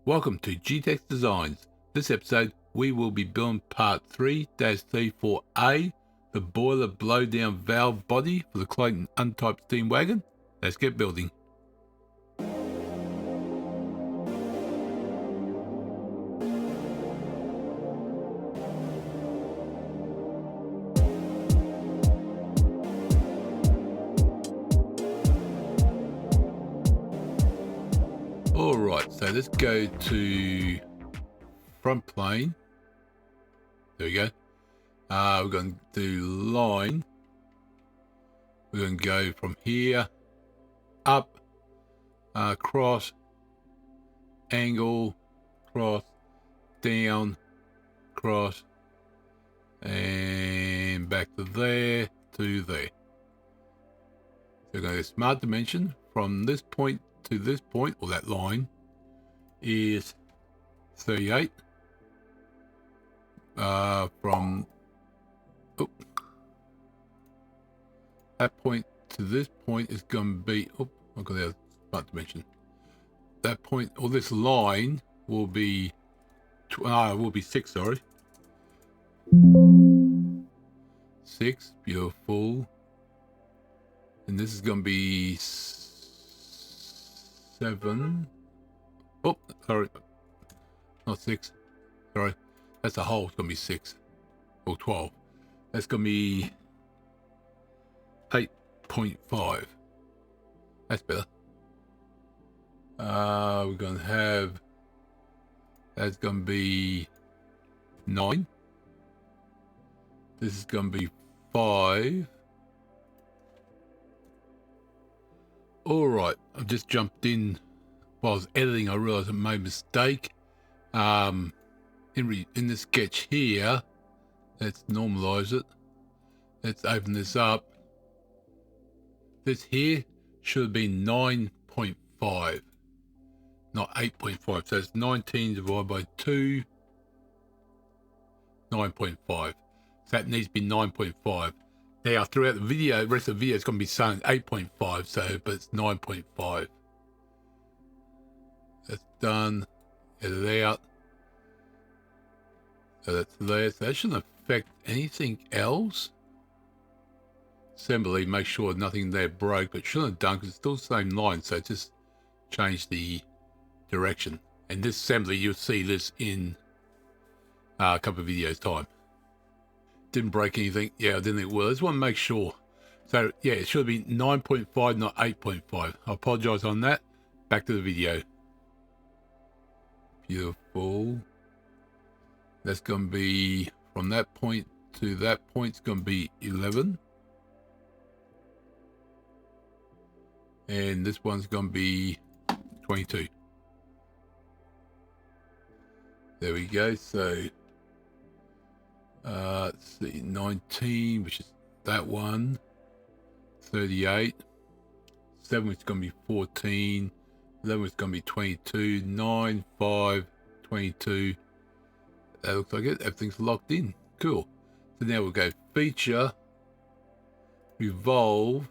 Welcome to G-Tex Designs. This episode we will be building part 3-34A, the Boiler Blowdown Valve Body for the Clayton Undertype steam wagon. Let's get building. Alright, so let's go to front plane. There we go. We're going to do line. We're going to go from here up, cross, angle, cross, down, cross, and back to there, to there. So we're going to smart dimension from this point to this point, or that line, is 38. From that point to this point is going to be, I've got our smart dimension. That point, or this line, will be, will be 6, sorry. 6, beautiful. And this is going to be 7. Oh, sorry, not 6. Sorry, that's a hole. It's going to be 6 or 12. That's going to be 8.5. That's better. We're going to have, that's going to be 9. This is going to be 5. Alright, I've just jumped in while I was editing. I realised I made a mistake. In the sketch here, let's normalise it. Let's open this up. This here should have been 9.5, not 8.5. So it's 19 divided by 2, 9.5. So that needs to be 9.5. Now, throughout the video, the rest of the video is going to be saying 8.5, so, but it's 9.5. That's done. Get it out. So that's there. So that shouldn't affect anything else. Assembly, make sure nothing there broke, but shouldn't have done because it's still the same line, so just change the direction. And this assembly, you'll see this in a couple of videos' time. Didn't break anything. Yeah, I didn't think it will. I just want to make sure. So, yeah, it should be 9.5, not 8.5. I apologize on that. Back to the video. Beautiful. That's going to be, from that point to that point, it's going to be 11. And this one's going to be 22. There we go. So, let's see, 19, which is that one, 38, 7 is going to be 14, 11 is going to be 22, 9, 5, 22. That looks like it. Everything's locked in. Cool. So now we'll go feature, revolve,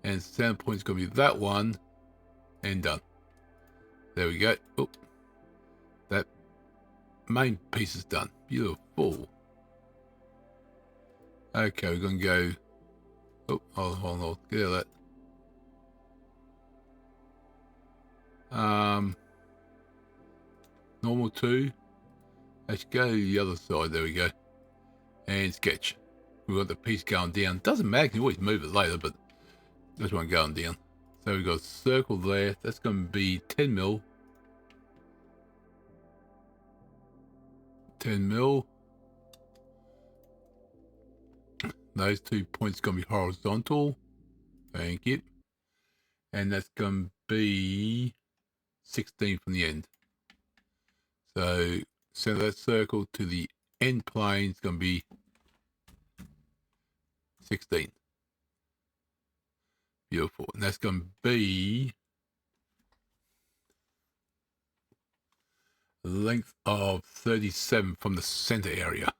and center point is going to be that one, and done. There we go. Oh, that main piece is done. Beautiful. Okay, we're going to go. Oh, hold on. Get out of that. Normal 2. Let's go to the other side. There we go. And sketch. We've got the piece going down. Doesn't matter. You can always move it later, but this one going down. So we've got a circle there. That's going to be 10 mil. 10 mil. Those 2 points are going to be horizontal. Thank you. And that's going to be 16 from the end. So center that circle to the end plane is going to be 16. Beautiful. And that's going to be a length of 37 from the center area.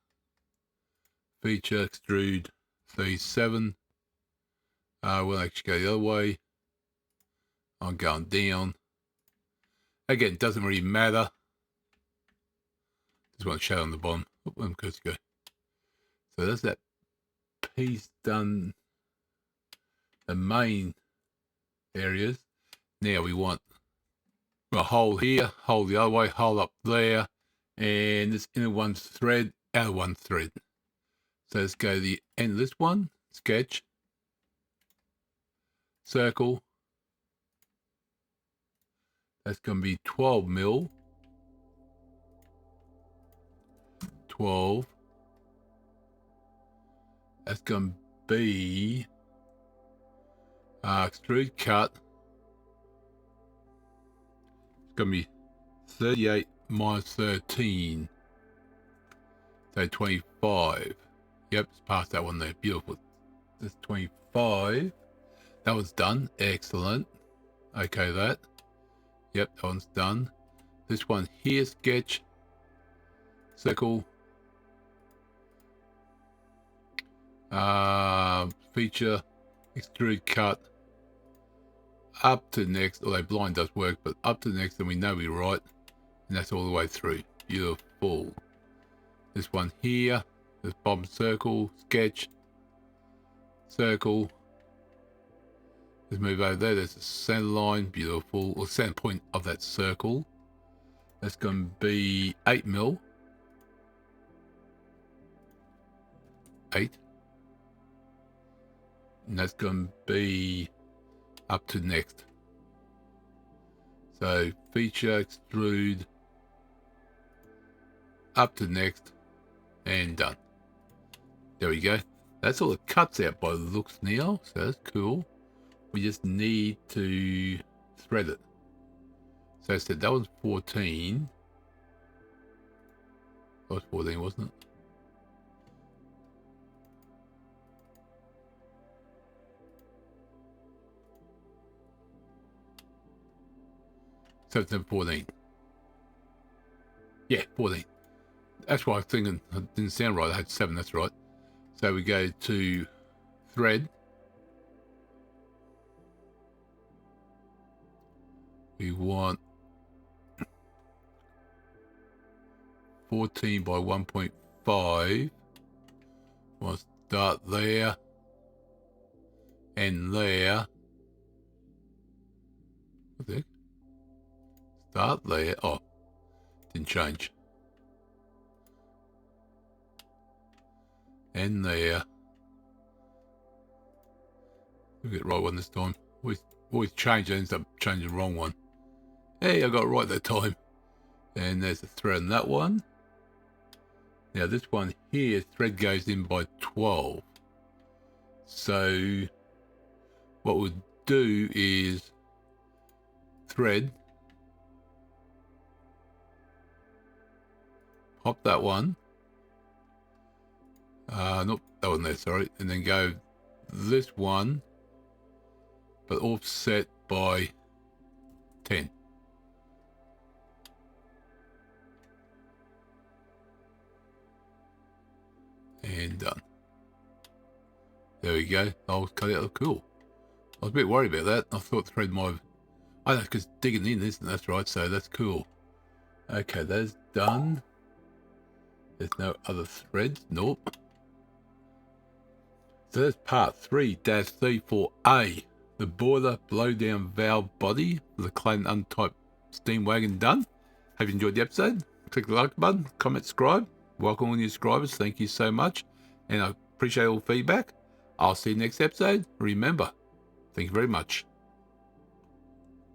Feature, extrude, 37. We'll actually go the other way. I'm going down. Again, it doesn't really matter. Just want to show on the bottom. Oh, go. So that's that piece done. The main areas. Now we want a hole here, hole the other way, hole up there, and this inner one thread, outer one thread. So let's go to the end of this one, sketch, circle. That's going to be 12 mil. 12. That's going to be extrude cut. It's going to be 38 minus 13. So 25. Yep, it's past that one there. Beautiful. That's 25. That one's done. Excellent. Okay, that. Yep, that one's done. This one here, sketch, circle, feature, extrude cut, up to next. Although blind does work, but up to next, and we know we're right, and that's all the way through. Beautiful. This one here, this bottom circle, sketch, circle. Let's move over there. There's the center line. Beautiful. Or center point of that circle. That's going to be 8 mil. 8. And that's going to be up to next. So feature, extrude, up to next, and done. There we go. That's all the cuts out by the looks now. So that's cool. We just need to thread it. So I said that was 14. That was 14, wasn't it? So it's 14. Yeah, 14. That's why I was thinking it didn't sound right. I had 7, that's right. So we go to thread. We want 14 by 1.5. We'll start there and there. What the heck? Start there. Oh, didn't change. And there. We'll get the right one this time. Always change it, ends up changing the wrong one. Hey, I got it right that time. And there's a thread on that one. Now this one here, thread goes in by 12. So what we'll do is thread, pop that one, not that one there, sorry, and then go this one, but offset by 10. And done. There we go. I'll cut it out. Cool. I was a bit worried about that. I thought the thread might have... I know, because digging in, isn't that's right. So that's cool. Okay, that's done. There's no other threads. Nope. So that's part 3-34A. The Boiler Blowdown Valve Body for the Clayton Undertype Steam Wagon done. Hope you enjoyed the episode. Click the like button, comment, subscribe. Welcome all new subscribers. Thank you so much. And I appreciate all feedback. I'll see you next episode. Remember, thank you very much.